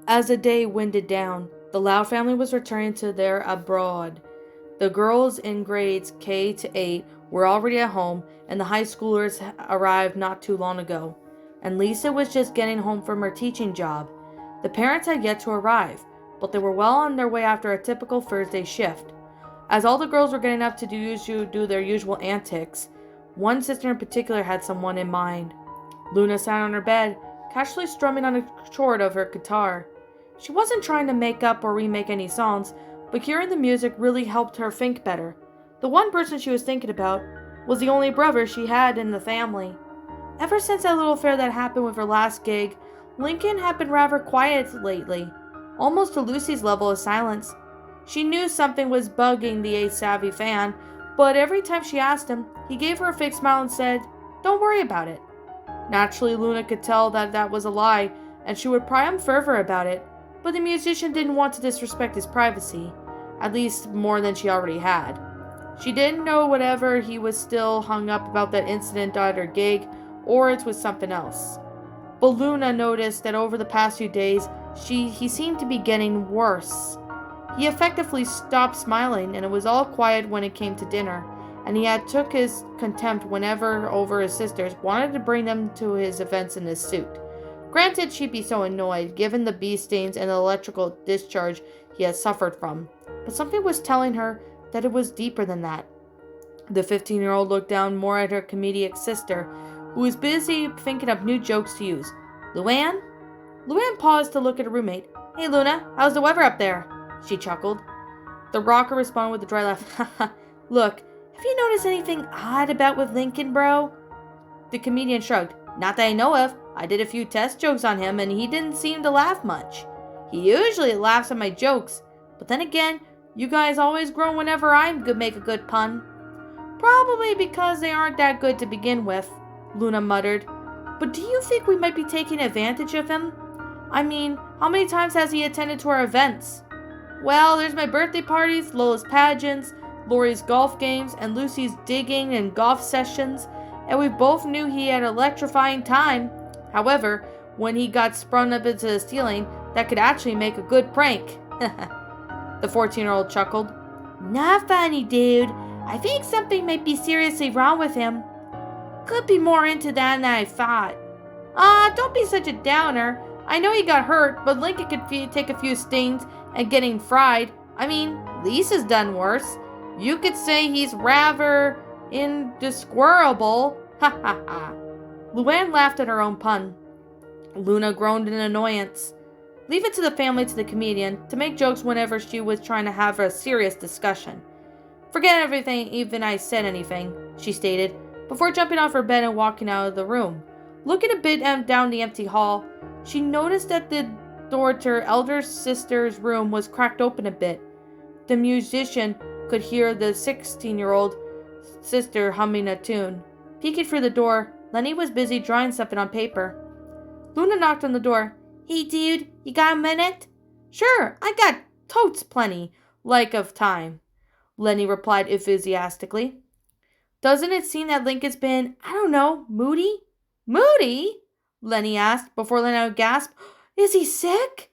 As the day winded down, the Lau family was returning to their abroad. The girls in grades K to 8 were already at home, and the high schoolers arrived not too long ago. And Lisa was just getting home from her teaching job. The parents had yet to arrive, but they were well on their way after a typical Thursday shift. As all the girls were getting up to do their usual antics, one sister in particular had someone in mind. Luna sat on her bed, casually strumming on a chord of her guitar. She wasn't trying to make up or remake any songs, but hearing the music really helped her think better. The one person she was thinking about was the only brother she had in the family. Ever since that little affair that happened with her last gig, Lincoln had been rather quiet lately, almost to Lucy's level of silence. She knew something was bugging the savvy fan, but every time she asked him, he gave her a fake smile and said, "Don't worry about it." Naturally, Luna could tell that was a lie, and she would pry him further about it, but the musician didn't want to disrespect his privacy, at least more than she already had. She didn't know whether he was still hung up about that incident at her gig, or it was something else. But Luna noticed that over the past few days, he seemed to be getting worse. He effectively stopped smiling, and it was all quiet when it came to dinner, and he had took his contempt whenever over his sisters wanted to bring them to his events in his suit. Granted, she'd be so annoyed, given the bee stings and the electrical discharge he had suffered from, but something was telling her that it was deeper than that. The 15-year-old looked down more at her comedic sister, who was busy thinking up new jokes to use. "Luann?" Luann paused to look at her roommate. "Hey, Luna, how's the weather up there?" She chuckled. The rocker responded with a dry laugh. "Look, have you noticed anything odd about with Lincoln, bro?" The comedian shrugged. "Not that I know of. I did a few test jokes on him, and he didn't seem to laugh much. He usually laughs at my jokes, but then again, you guys always groan whenever I make a good pun." "Probably because they aren't that good to begin with," Luna muttered. "But do you think we might be taking advantage of him? I mean, how many times has he attended to our events?" "Well, there's my birthday parties, Lola's pageants, Lori's golf games, and Lucy's digging and golf sessions, and we both knew he had an electrifying time. However, when he got sprung up into the ceiling, that could actually make a good prank." The 14-year-old chuckled. "Not funny, dude. I think something might be seriously wrong with him. Could be more into that than I thought." Don't be such a downer. I know he got hurt, but Lincoln could take a few stings and getting fried. I mean, Lisa's done worse. You could say he's rather indesquirable. Ha ha ha." Luann laughed at her own pun. Luna groaned in annoyance. Leave it to the family to the comedian to make jokes whenever she was trying to have a serious discussion. "Forget everything, even I said anything," she stated, before jumping off her bed and walking out of the room. Looking a bit down the empty hall, she noticed that the door to her elder sister's room was cracked open a bit. The musician could hear the 16-year-old sister humming a tune. Peeking through the door, Lenny was busy drawing something on paper. Luna knocked on the door. "Hey, dude, you got a minute?" "Sure, I got totes plenty, like of time," Lenny replied enthusiastically. "Doesn't it seem that Lincoln's been, I don't know, moody?" "Moody?" Lenny asked, before letting out a gasp. "Is he sick?"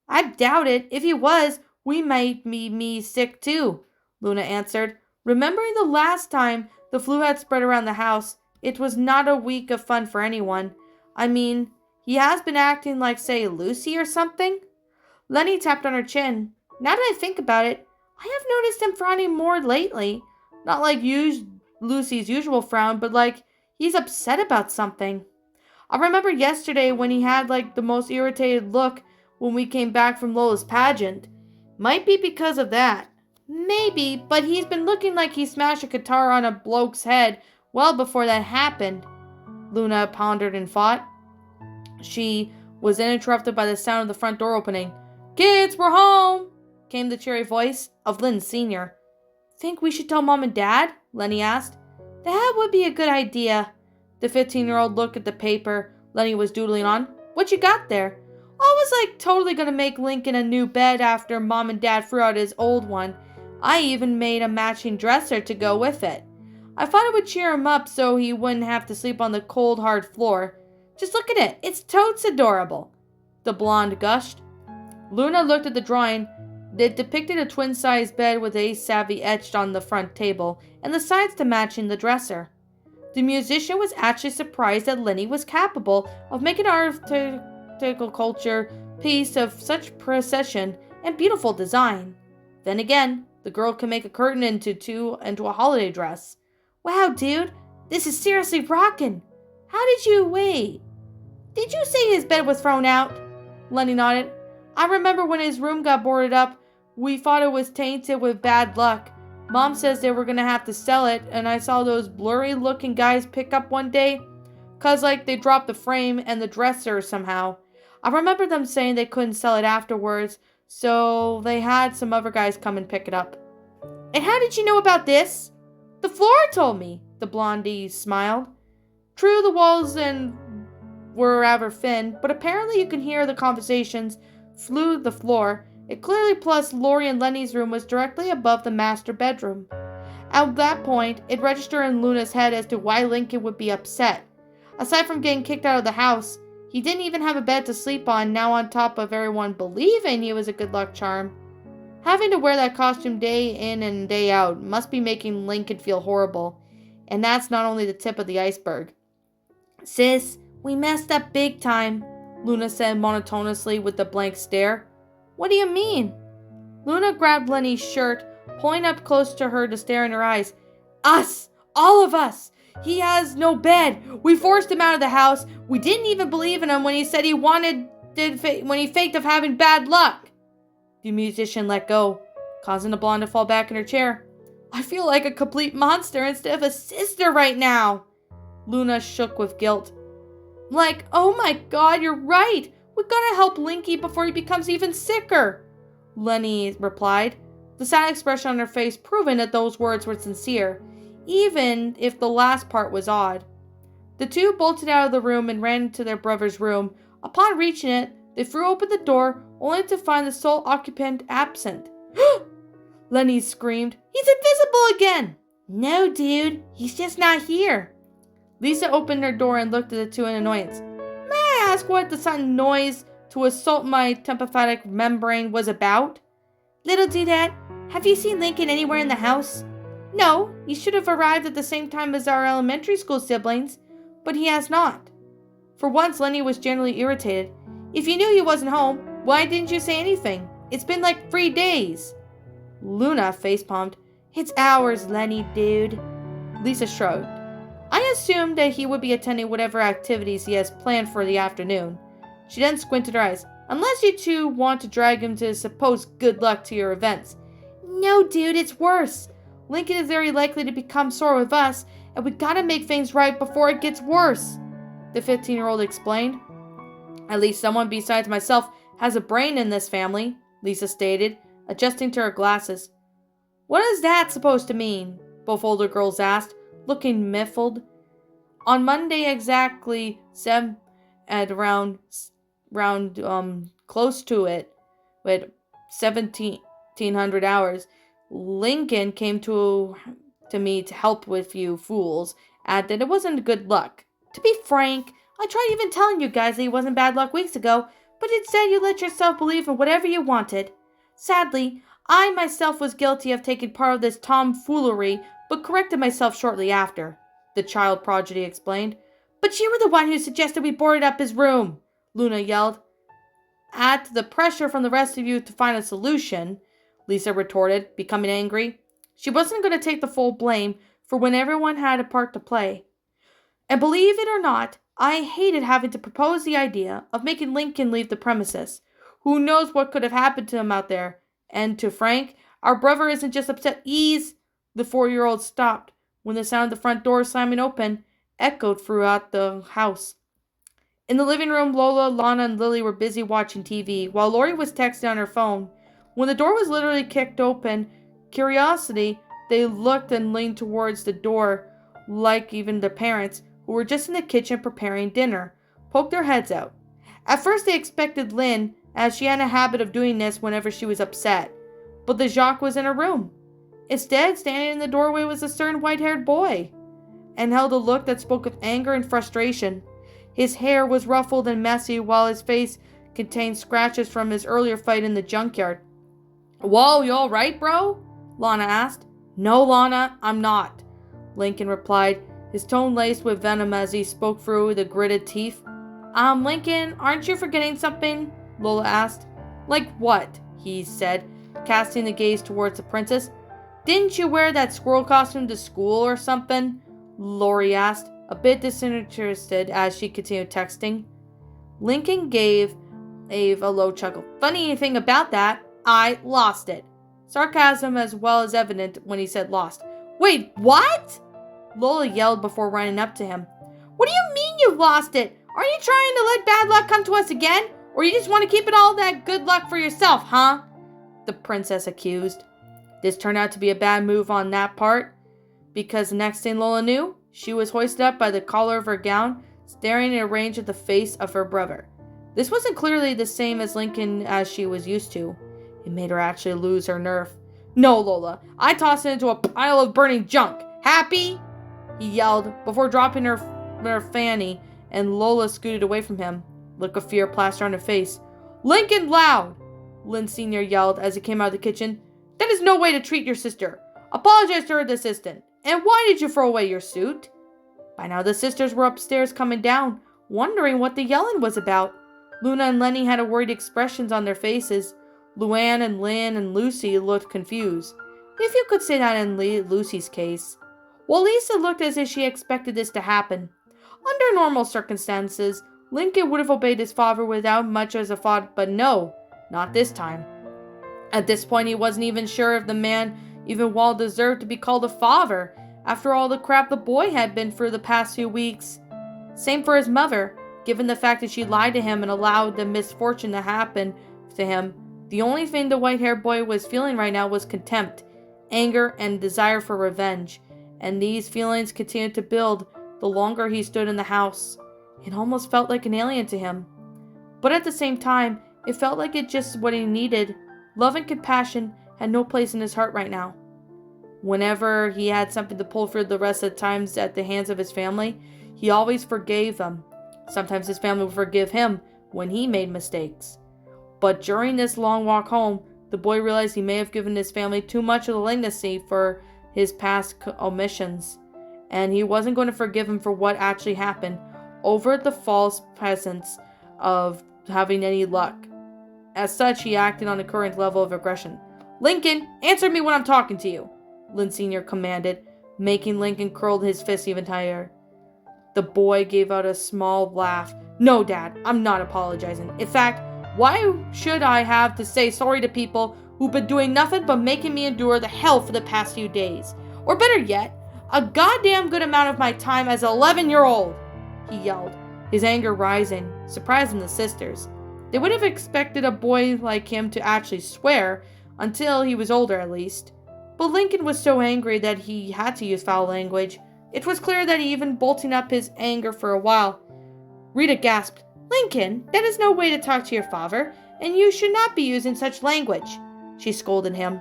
"I doubt it. If he was, we might be me sick too," Luna answered. Remembering the last time the flu had spread around the house, it was not a week of fun for anyone. I mean, he has been acting like, say, Lucy or something. Lenny tapped on her chin. "Now that I think about it, I have noticed him frowning more lately. Not like Lucy's usual frown, but like he's upset about something. I remember yesterday when he had like the most irritated look when we came back from Lola's pageant. Might be because of that. Maybe, but he's been looking like he smashed a guitar on a bloke's head well before that happened." Luna pondered and thought. She was then interrupted by the sound of the front door opening. "Kids, we're home!" came the cheery voice of Lynn Sr. "Think we should tell Mom and Dad?" Lenny asked. "That would be a good idea." The 15-year-old looked at the paper Lenny was doodling on. "What you got there?" "I was like totally gonna make Lincoln a new bed after Mom and Dad threw out his old one. I even made a matching dresser to go with it. I thought it would cheer him up so he wouldn't have to sleep on the cold, hard floor. Just look at it. It's totes adorable." The blonde gushed. Luna looked at the drawing. It depicted a twin-sized bed with Ace Savvy etched on the front table, and the sides to match in the dresser. The musician was actually surprised that Lenny was capable of making an horticulture piece of such precision and beautiful design. Then again, the girl can make a curtain into a holiday dress. Wow, dude, this is seriously rockin'. How did you wait? Did you say his bed was thrown out? Lenny nodded. I remember when his room got boarded up, we thought it was tainted with bad luck. Mom says they were gonna have to sell it, and I saw those blurry-looking guys pick up one day, 'cause like they dropped the frame and the dresser somehow. I remember them saying they couldn't sell it afterwards, so they had some other guys come and pick it up. And how did you know about this? The floor told me, the blondie smiled. True, the walls were rather thin, but apparently you can hear the conversations through the floor. It clearly plus Lori and Lenny's room was directly above the master bedroom. At that point, it registered in Luna's head as to why Lincoln would be upset. Aside from getting kicked out of the house, he didn't even have a bed to sleep on, now on top of everyone believing he was a good luck charm. Having to wear that costume day in and day out must be making Lincoln feel horrible. And that's not only the tip of the iceberg. Sis, we messed up big time, Luna said monotonously with a blank stare. What do you mean? Luna grabbed Lenny's shirt, pulling up close to her to stare in her eyes. Us! All of us! He has no bed. We forced him out of the house. We didn't even believe in him when he said when he faked of having bad luck. The musician let go, causing the blonde to fall back in her chair. I feel like a complete monster instead of a sister right now. Luna shook with guilt. Like, oh my God, you're right. We gotta help Linky before he becomes even sicker. Lenny replied, the sad expression on her face proving that those words were sincere, even if the last part was odd. The two bolted out of the room and ran into their brother's room. Upon reaching it, they threw open the door, only to find the sole occupant absent. Lenny screamed, He's invisible again! No, dude, he's just not here. Lisa opened her door and looked at the two in annoyance. May I ask what the sudden noise to assault my tympanic membrane was about? Little dudette, have you seen Lincoln anywhere in the house? No, he should have arrived at the same time as our elementary school siblings, but he has not. For once, Lenny was genuinely irritated. If you knew he wasn't home, why didn't you say anything? It's been like 3 days. Luna facepalmed. It's ours, Lenny, dude. Lisa shrugged. I assumed that he would be attending whatever activities he has planned for the afternoon. She then squinted her eyes. Unless you two want to drag him to supposed good luck to your events. No, dude, it's worse. Lincoln is very likely to become sore with us, and we gotta make things right before it gets worse, the 15-year-old explained. At least someone besides myself has a brain in this family, Lisa stated, adjusting to her glasses. What is that supposed to mean? Both older girls asked, looking miffled. On Monday exactly 7 at around close to it, with 1700 hours, Lincoln came to me to help with you fools, added it wasn't good luck. To be frank, I tried even telling you guys that he wasn't bad luck weeks ago, but instead you let yourself believe in whatever you wanted. Sadly, I myself was guilty of taking part of this tomfoolery, but corrected myself shortly after, the child prodigy explained. But you were the one who suggested we boarded up his room, Luna yelled. Add to the pressure from the rest of you to find a solution, Lisa retorted, becoming angry. She wasn't going to take the full blame for when everyone had a part to play. And believe it or not, I hated having to propose the idea of making Lincoln leave the premises. Who knows what could have happened to him out there? And to Frank, our brother isn't just upset. Ease! The 4-year-old stopped when the sound of the front door slamming open echoed throughout the house. In the living room, Lola, Lana, and Lily were busy watching TV, while Lori was texting on her phone. When the door was literally kicked open, curiosity, they looked and leaned towards the door, like even their parents, who were just in the kitchen preparing dinner, poked their heads out. At first they expected Lynn, as she had a habit of doing this whenever she was upset, but the Jacques was in her room. Instead, standing in the doorway was a stern white-haired boy, and held a look that spoke of anger and frustration. His hair was ruffled and messy, while his face contained scratches from his earlier fight in the junkyard. "Whoa, you alright, bro?" Lana asked. "No, Lana, I'm not," Lincoln replied, his tone laced with venom as he spoke through the gritted teeth. Lincoln, aren't you forgetting something?" Lola asked. "Like what?" he said, casting the gaze towards the princess. "Didn't you wear that squirrel costume to school or something?" Lori asked, a bit disinterested as she continued texting. Lincoln gave a low chuckle. "Funny thing about that, I lost it." Sarcasm as well as evident when he said lost. "Wait, what?" Lola yelled before running up to him. "What do you mean you lost it? Are you trying to let bad luck come to us again? Or you just want to keep it all that good luck for yourself, huh?" the princess accused. This turned out to be a bad move on that part, because the next thing Lola knew, she was hoisted up by the collar of her gown, staring in a range at the face of her brother. This wasn't clearly the same as Lincoln as she was used to. It made her actually lose her nerve. "No, Lola, I tossed it into a pile of burning junk. Happy?" he yelled before dropping her fanny, and Lola scooted away from him. Look of fear plastered on her face. "Lincoln Loud!" Lynn Sr. yelled as he came out of the kitchen. "That is no way to treat your sister. Apologize to her assistant. And why did you throw away your suit?" By now the sisters were upstairs coming down, wondering what the yelling was about. Luna and Lenny had worried expressions on their faces. Luann and Lynn and Lucy looked confused, if you could say that in Lucy's case. While Lisa looked as if she expected this to happen. Under normal circumstances, Lincoln would have obeyed his father without much as a thought, but no, not this time. At this point, he wasn't even sure if the man even well deserved to be called a father, after all the crap the boy had been through the past few weeks. Same for his mother, given the fact that she lied to him and allowed the misfortune to happen to him. The only thing the white-haired boy was feeling right now was contempt, anger, and desire for revenge, and these feelings continued to build the longer he stood in the house. It almost felt like an alien to him. But at the same time, it felt like it just what he needed. Love and compassion had no place in his heart right now. Whenever he had something to pull through the rest of the times at the hands of his family, he always forgave them. Sometimes his family would forgive him when he made mistakes. But during this long walk home, the boy realized he may have given his family too much of the leniency for his past omissions, and he wasn't going to forgive him for what actually happened over the false presence of having any luck. As such, he acted on a current level of aggression. "Lincoln, answer me when I'm talking to you," Lynn Sr. commanded, making Lincoln curl his fist even tighter. The boy gave out a small laugh. "No, Dad, I'm not apologizing. In fact, why should I have to say sorry to people who've been doing nothing but making me endure the hell for the past few days? Or better yet, a goddamn good amount of my time as an 11-year-old, he yelled, his anger rising, surprising the sisters. They would have expected a boy like him to actually swear, until he was older at least. But Lincoln was so angry that he had to use foul language. It was clear that he even bolting up his anger for a while. Rita gasped. "Lincoln, that is no way to talk to your father, and you should not be using such language," she scolded him.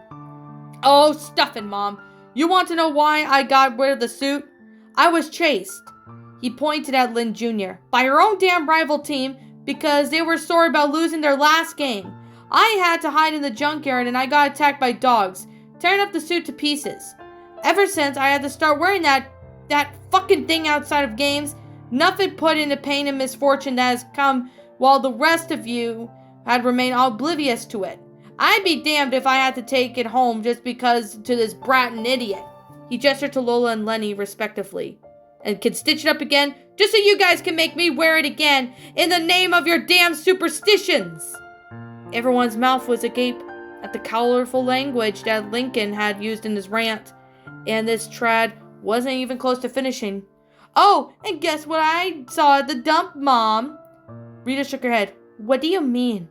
"Oh, stuffing, Mom. You want to know why I got rid of the suit? I was chased," he pointed at Lynn Jr., "by her own damn rival team because they were sorry about losing their last game. I had to hide in the junkyard and I got attacked by dogs, tearing up the suit to pieces. Ever since I had to start wearing that fucking thing outside of games, nothing put in the pain and misfortune that has come while the rest of you had remained oblivious to it. I'd be damned if I had to take it home just because to this brat and idiot." He gestured to Lola and Lenny respectively. "And can stitch it up again just so you guys can make me wear it again in the name of your damn superstitions." Everyone's mouth was agape at the colorful language that Lincoln had used in his rant, and this trad wasn't even close to finishing. "Oh, and guess what I saw at the dump, Mom?" Rita shook her head. "What do you mean?"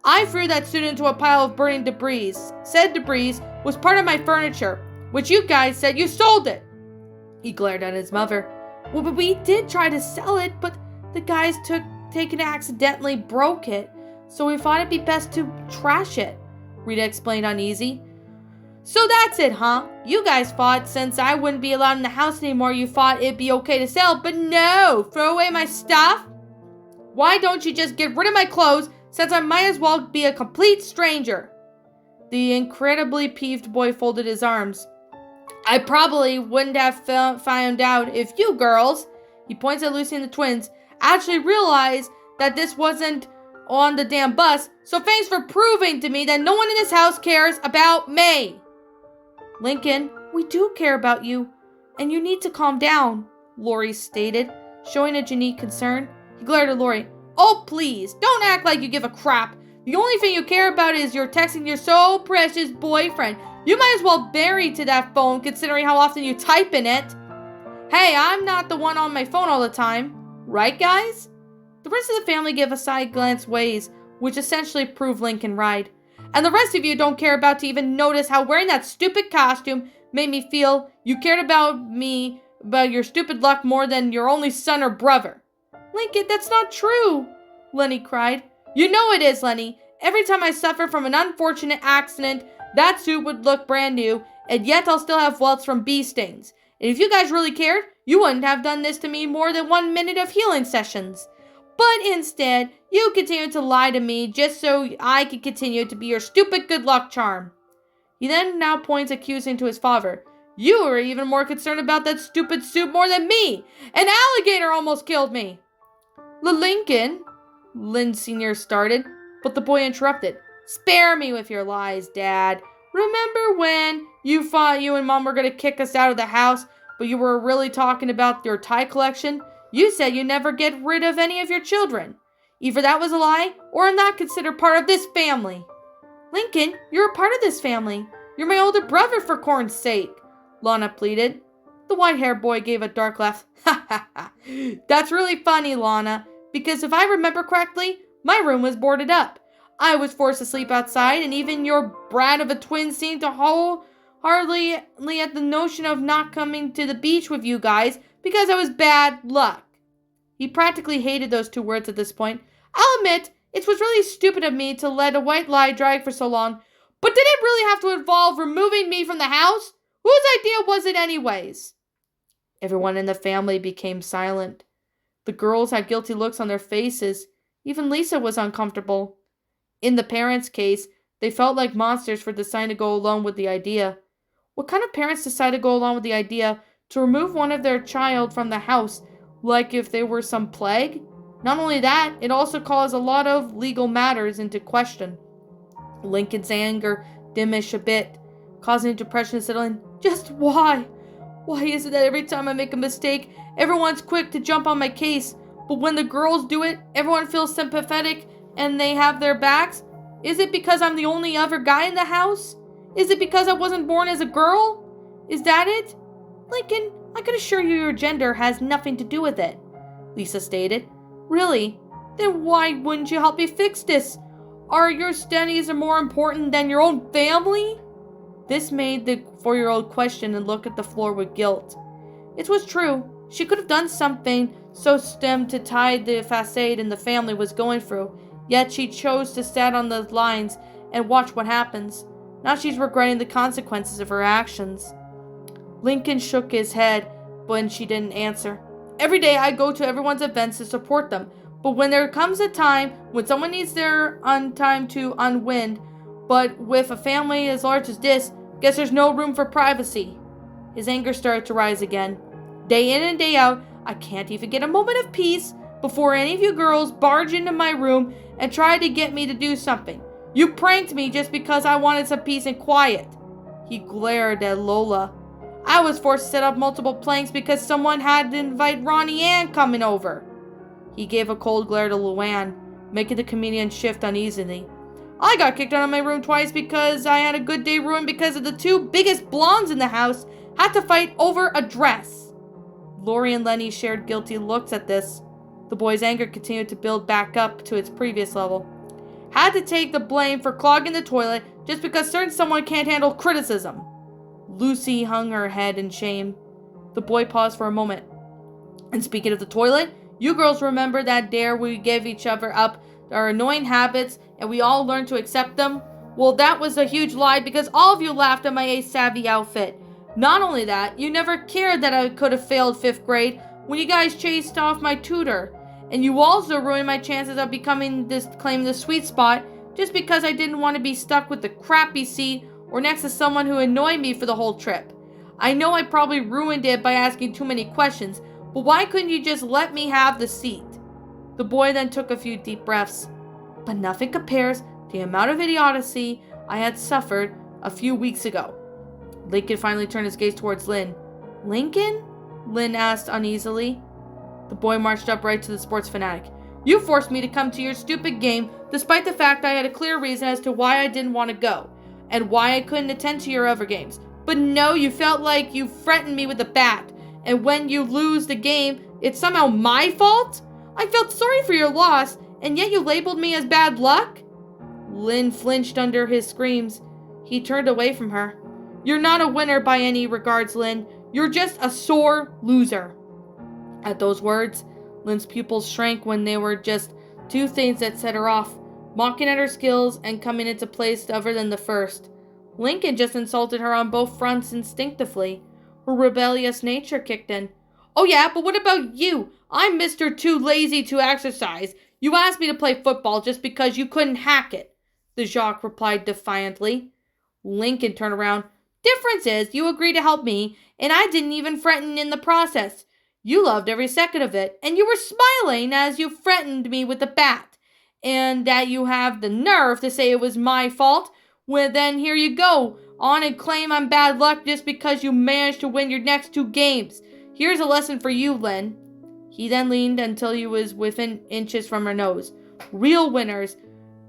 "I threw that suit into a pile of burning debris. Said debris was part of my furniture, which you guys said you sold it." He glared at his mother. "Well, but we did try to sell it, but the guys taken accidentally broke it, so we thought it'd be best to trash it," Rita explained uneasy. "So that's it, huh? You guys thought since I wouldn't be allowed in the house anymore, you thought it'd be okay to sell, but no, throw away my stuff? Why don't you just get rid of my clothes, since I might as well be a complete stranger. The incredibly peeved boy folded his arms. I probably wouldn't have found out if you girls, he points at Lucy and the twins, actually realized that this wasn't on the damn bus, so thanks for proving to me that no one in this house cares about me. Lincoln, we do care about you, and you need to calm down, Lori stated, showing a genuine concern. He glared at Lori. Oh, please, don't act like you give a crap. The only thing you care about is you're texting your so precious boyfriend. You might as well bury to that phone considering how often you type in it. Hey, I'm not the one on my phone all the time. Right, guys? The rest of the family gave a side glance ways, which essentially proved Lincoln right. And the rest of you don't care about to even notice how wearing that stupid costume made me feel you cared about me, about your stupid luck more than your only son or brother. Lincoln, that's not true, Lenny cried. You know it is, Lenny. Every time I suffer from an unfortunate accident, that suit would look brand new, and yet I'll still have welts from bee stings. And if you guys really cared, you wouldn't have done this to me more than 1 minute of healing sessions. But instead, you continue to lie to me just so I can continue to be your stupid good luck charm. He then now points accusing to his father. You are even more concerned about that stupid suit more than me. An alligator almost killed me. Lincoln, Lynn Sr. started, but the boy interrupted. Spare me with your lies, Dad. Remember when you thought you and Mom were going to kick us out of the house, but you were really talking about your tie collection? You said you'd never get rid of any of your children. Either that was a lie, or I'm not considered part of this family. Lincoln, you're a part of this family. You're my older brother, for corn's sake, Lana pleaded. The white-haired boy gave a dark laugh. Ha ha ha. That's really funny, Lana, because if I remember correctly, my room was boarded up. I was forced to sleep outside, and even your brat of a twin seemed to hardly at the notion of not coming to the beach with you guys because I was bad luck. He practically hated those two words at this point. I'll admit, it was really stupid of me to let a white lie drag for so long, but did it really have to involve removing me from the house? Whose idea was it anyways? Everyone in the family became silent. The girls had guilty looks on their faces. Even Lisa was uncomfortable. In the parents' case, they felt like monsters for deciding to go along with the idea. What kind of parents decide to go along with the idea to remove one of their child from the house, like if they were some plague? Not only that, it also calls a lot of legal matters into question. Lincoln's anger diminished a bit, causing depression to settle in. Just why? Why is it that every time I make a mistake, everyone's quick to jump on my case, but when the girls do it, everyone feels sympathetic and they have their backs? Is it because I'm the only other guy in the house? Is it because I wasn't born as a girl? Is that it? Lincoln, I can assure you your gender has nothing to do with it, Lisa stated. Really? Then why wouldn't you help me fix this? Are your studies more important than your own family? This made the 4-year-old question and look at the floor with guilt. It was true. She could have done something so stem to tide the facade and the family was going through, yet she chose to stand on the lines and watch what happens. Now she's regretting the consequences of her actions. Lincoln shook his head when she didn't answer. Every day I go to everyone's events to support them, but when there comes a time when someone needs their time to unwind, but with a family as large as this, guess there's no room for privacy. His anger started to rise again. Day in and day out, I can't even get a moment of peace before any of you girls barge into my room and try to get me to do something. You pranked me just because I wanted some peace and quiet. He glared at Lola. I was forced to set up multiple planks because someone had to invite Ronnie Ann coming over. He gave a cold glare to Luann, making the comedian shift uneasily. I got kicked out of my room twice because I had a good day ruined because of the two biggest blondes in the house had to fight over a dress. Lori and Lenny shared guilty looks at this. The boys' anger continued to build back up to its previous level. Had to take the blame for clogging the toilet just because certain someone can't handle criticism. Lucy hung her head in shame. The boy paused for a moment. And speaking of the toilet, you girls remember that dare we gave each other up our annoying habits and we all learned to accept them? Well, that was a huge lie because all of you laughed at my ace-savvy outfit. Not only that, you never cared that I could have failed 5th grade when you guys chased off my tutor. And you also ruined my chances of claiming the sweet spot just because I didn't want to be stuck with the crappy seat or next to someone who annoyed me for the whole trip. I know I probably ruined it by asking too many questions, but why couldn't you just let me have the seat? The boy then took a few deep breaths. But nothing compares to the amount of idiocy I had suffered a few weeks ago. Lincoln finally turned his gaze towards Lynn. Lincoln? Lynn asked uneasily. The boy marched up right to the sports fanatic. You forced me to come to your stupid game despite the fact I had a clear reason as to why I didn't want to go and why I couldn't attend to your other games. But no, you felt like you threatened me with a bat, and when you lose the game, it's somehow my fault? I felt sorry for your loss, and yet you labeled me as bad luck? Lynn flinched under his screams. He turned away from her. You're not a winner by any regards, Lynn. You're just a sore loser. At those words, Lynn's pupils shrank when they were just two things that set her off, mocking at her skills and coming into place other than the first. Lincoln just insulted her on both fronts instinctively. Her rebellious nature kicked in. Oh yeah, but what about you? I'm Mr. Too Lazy to Exercise. You asked me to play football just because you couldn't hack it, the Jacques replied defiantly. Lincoln turned around. Difference is, you agreed to help me, and I didn't even threaten in the process. You loved every second of it, and you were smiling as you threatened me with the bat. And that you have the nerve to say it was my fault? Well, then here you go, on and claim I'm bad luck just because you managed to win your next two games. Here's a lesson for you, Lynn. He then leaned until he was within inches from her nose. Real winners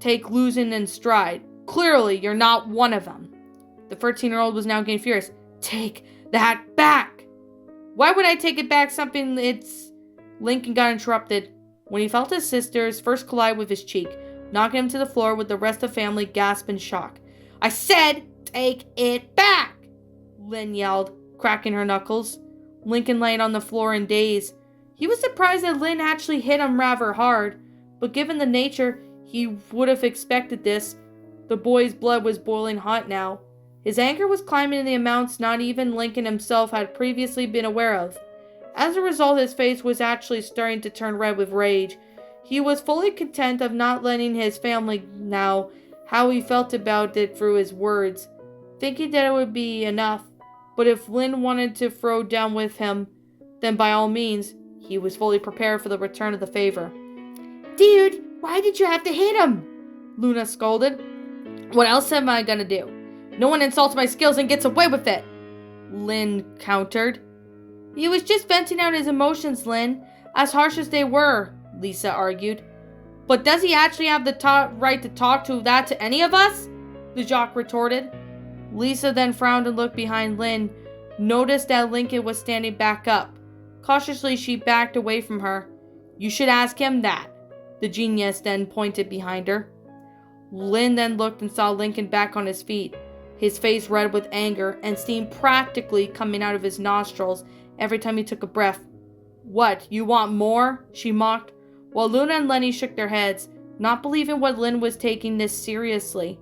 take losing in stride. Clearly, you're not one of them. The 13-year-old was now getting furious. Take that back! Why would I take it back something it's... Lincoln got interrupted when he felt his sisters first collide with his cheek, knocking him to the floor with the rest of the family gasp in shock. I said, take it back! Lynn yelled, cracking her knuckles. Lincoln lay on the floor in daze. He was surprised that Lynn actually hit him rather hard, but given the nature, he would have expected this. The boy's blood was boiling hot now. His anger was climbing in the amounts not even Lincoln himself had previously been aware of. As a result, his face was actually starting to turn red with rage. He was fully content of not letting his family know how he felt about it through his words, thinking that it would be enough. But if Lynn wanted to throw down with him, then by all means, he was fully prepared for the return of the favor. Dude, why did you have to hit him? Luna scolded. What else am I gonna do? No one insults my skills and gets away with it, Lynn countered. He was just venting out his emotions, Lynn, as harsh as they were, Lisa argued. But does he actually have the right to talk to any of us? The Jacques retorted. Lisa then frowned and looked behind Lynn, noticed that Lincoln was standing back up. Cautiously, she backed away from her. You should ask him that. The genius then pointed behind her. Lynn then looked and saw Lincoln back on his feet, his face red with anger and steam practically coming out of his nostrils every time he took a breath. What, you want more? She mocked, while Luna and Lenny shook their heads, not believing what Lynn was taking this seriously.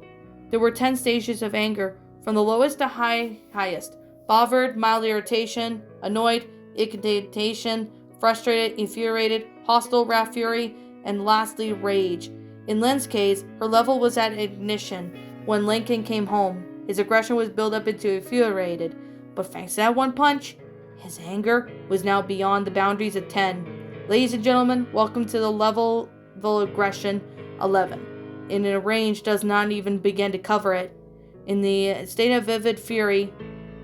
There were 10 stages of anger, from the lowest to highest. Bothered, mild irritation, annoyed, indignation, frustrated, infuriated, hostile, wrath, fury, and lastly, rage. In Lynn's case, her level was at ignition. When Lincoln came home, his aggression was built up into infuriated, but thanks to that one punch, his anger was now beyond the boundaries of 10. Ladies and gentlemen, welcome to the level of aggression 11. And a range does not even begin to cover it. In the state of vivid fury,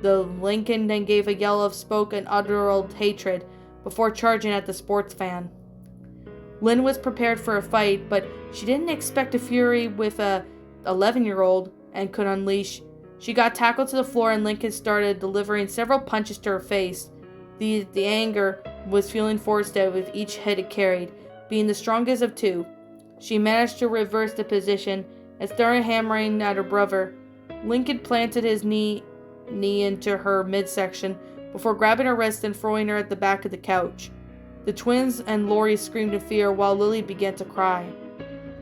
the Lincoln then gave a yell of spoke and uttered hatred before charging at the sports fan. Lynn was prepared for a fight, but she didn't expect a fury with a 11-year-old and could unleash. She got tackled to the floor and Lincoln started delivering several punches to her face. The anger was feeling forced out with each hit it carried, being the strongest of two. She managed to reverse the position and started hammering at her brother. Lincoln planted his knee into her midsection before grabbing her wrist and throwing her at the back of the couch. The twins and Lori screamed in fear while Lily began to cry.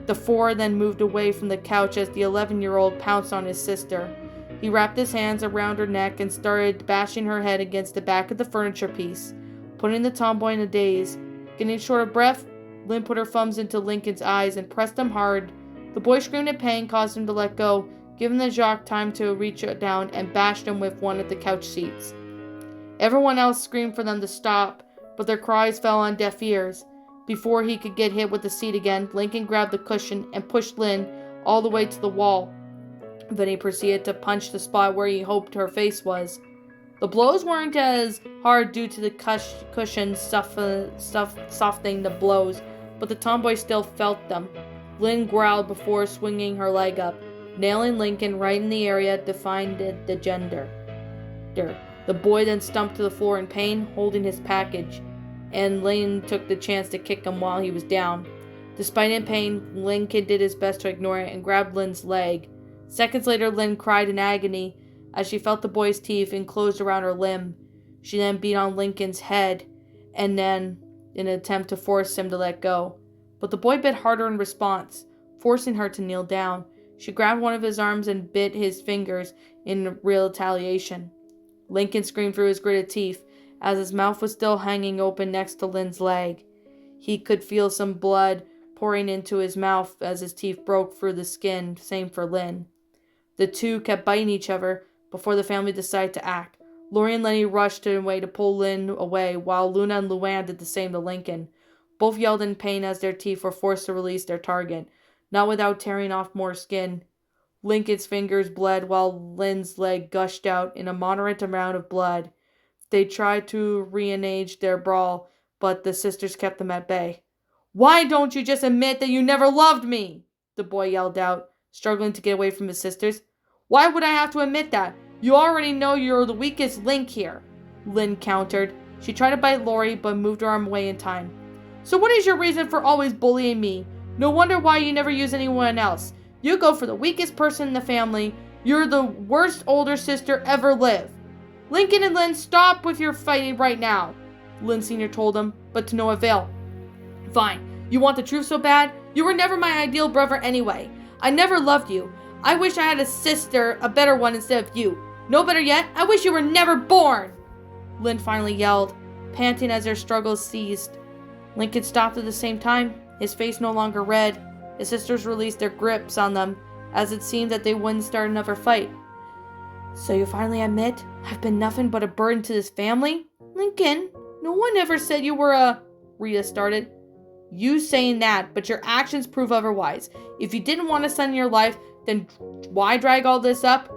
The four then moved away from the couch as the 11-year-old pounced on his sister. He wrapped his hands around her neck and started bashing her head against the back of the furniture piece, putting the tomboy in a daze. Getting short of breath, Lynn put her thumbs into Lincoln's eyes and pressed them hard. The boy screamed in pain, caused him to let go, giving the jock time to reach down and bashed him with one of the couch seats. Everyone else screamed for them to stop, but their cries fell on deaf ears. Before he could get hit with the seat again, Lincoln grabbed the cushion and pushed Lynn all the way to the wall. Then he proceeded to punch the spot where he hoped her face was. The blows weren't as hard due to the cushion softening the blows, but the tomboy still felt them. Lynn growled before swinging her leg up, nailing Lincoln right in the area defined the gender. The boy then stumped to the floor in pain, holding his package, and Lynn took the chance to kick him while he was down. Despite in pain, Lincoln did his best to ignore it and grabbed Lynn's leg. Seconds later, Lynn cried in agony as she felt the boy's teeth enclosed around her limb. She then beat on Lincoln's head, and then, in an attempt to force him to let go. But the boy bit harder in response, forcing her to kneel down. She grabbed one of his arms and bit his fingers in retaliation. Lincoln screamed through his gritted teeth, as his mouth was still hanging open next to Lynn's leg. He could feel some blood pouring into his mouth as his teeth broke through the skin, same for Lynn. The two kept biting each other before the family decided to act. Lori and Lenny rushed away to pull Lynn away, while Luna and Luann did the same to Lincoln. Both yelled in pain as their teeth were forced to release their target, not without tearing off more skin. Lincoln's fingers bled while Lynn's leg gushed out in a moderate amount of blood. They tried to re-engage their brawl, but the sisters kept them at bay. "Why don't you just admit that you never loved me?" the boy yelled out, struggling to get away from his sisters. "Why would I have to admit that? You already know you're the weakest link here," Lynn countered. She tried to bite Lori, but moved her arm away in time. "So what is your reason for always bullying me? No wonder why you never use anyone else. You go for the weakest person in the family. You're the worst older sister ever lived." "Lincoln and Lynn, stop with your fighting right now," Lynn Sr. told him, but to no avail. "Fine. You want the truth so bad? You were never my ideal brother anyway. I never loved you. I wish I had a sister, a better one instead of you. No better yet, I wish you were never born," Lynn finally yelled, panting as their struggles ceased. Lincoln stopped at the same time, his face no longer red. His sisters released their grips on them, as it seemed that they wouldn't start another fight. "So you finally admit I've been nothing but a burden to this family?" "Lincoln, no one ever said you were a—" Rita started. "You saying that, but your actions prove otherwise. If you didn't want a son in your life, then why drag all this up?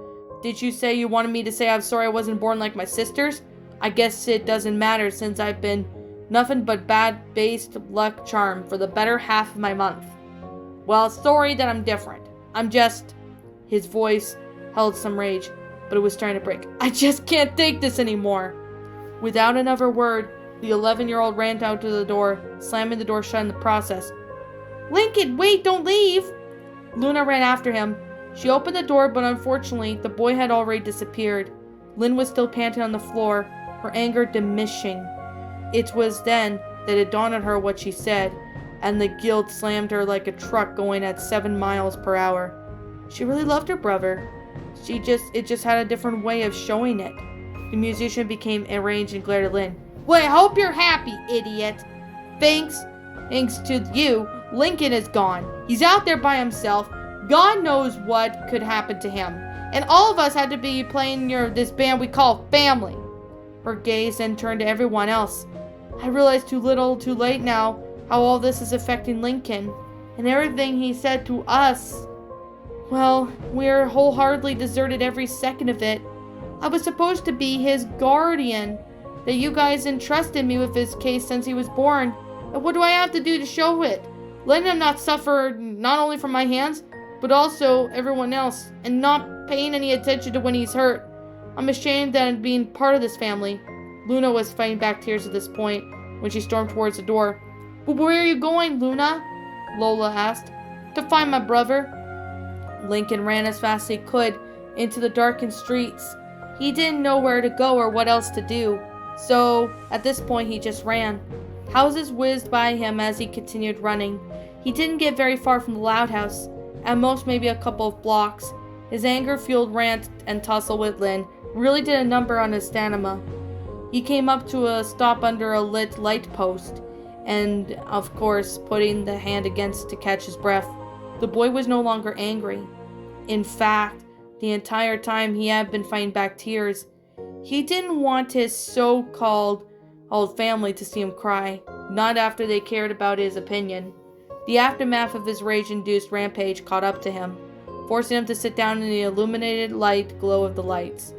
Did you say you wanted me to say I'm sorry I wasn't born like my sisters? I guess it doesn't matter since I've been nothing but bad-based luck charm for the better half of my month. Well, sorry that I'm different. I'm just—" His voice held some rage, but it was starting to break. "I just can't take this anymore." Without another word, the 11-year-old ran out to the door, slamming the door shut in the process. "Lincoln, wait, don't leave!" Luna ran after him. She opened the door, but unfortunately, the boy had already disappeared. Lynn was still panting on the floor, her anger diminishing. It was then that it dawned on her what she said, and the guilt slammed her like a truck going at 7 miles per hour. She really loved her brother. It just had a different way of showing it. The musician became enraged and glared at Lynn. "Well, I hope you're happy, idiot. Thanks to you, Lincoln is gone. He's out there by himself. God knows what could happen to him. And all of us had to be playing this band we call family." Her gaze then turned to everyone else. "I realize too little, too late now, how all this is affecting Lincoln, and everything he said to us. Well, we're wholeheartedly deserted every second of it. I was supposed to be his guardian, that you guys entrusted me with his case since he was born. And what do I have to do to show it? Letting him not suffer not only from my hands, but also everyone else, and not paying any attention to when he's hurt. I'm ashamed that I'm being part of this family." Luna was fighting back tears at this point when she stormed towards the door. "But where are you going, Luna?" Lola asked. "To find my brother." Lincoln ran as fast as he could into the darkened streets. He didn't know where to go or what else to do, so at this point he just ran. Houses whizzed by him as he continued running. He didn't get very far from the Loud House, at most maybe a couple of blocks. His anger-fueled rant and tussle with Lynn really did a number on his stamina. He came up to a stop under a lit light post, and, of course, putting the hand against to catch his breath. The boy was no longer angry. In fact, the entire time he had been fighting back tears. He didn't want his so-called old family to see him cry, not after they cared about his opinion. The aftermath of his rage-induced rampage caught up to him, forcing him to sit down in the illuminated light glow of the lights.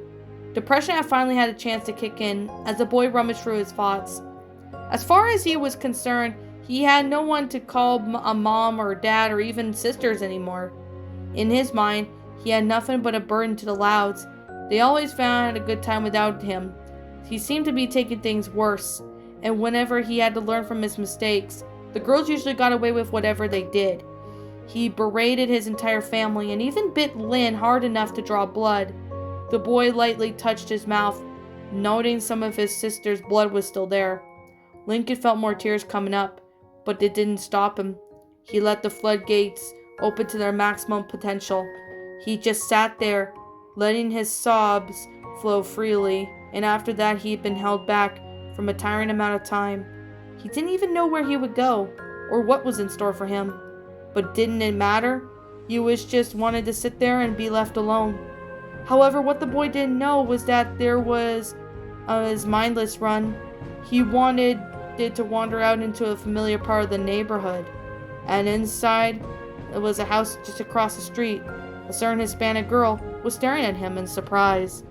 Depression had finally had a chance to kick in as the boy rummaged through his thoughts. As far as he was concerned, he had no one to call a mom or dad or even sisters anymore. In his mind, he had nothing but a burden to the Louds. They always found a good time without him. He seemed to be taking things worse, and whenever he had to learn from his mistakes, the girls usually got away with whatever they did. He berated his entire family and even bit Lynn hard enough to draw blood. The boy lightly touched his mouth, noting some of his sister's blood was still there. Lincoln felt more tears coming up, but it didn't stop him. He let the floodgates open to their maximum potential. He just sat there, letting his sobs flow freely, and after that he had been held back from a tiring amount of time. He didn't even know where he would go, or what was in store for him. But didn't it matter? He was just wanted to sit there and be left alone. However, what the boy didn't know was that there was his mindless run. He wanted it to wander out into a familiar part of the neighborhood. And inside, it was a house just across the street. A certain Hispanic girl was staring at him in surprise.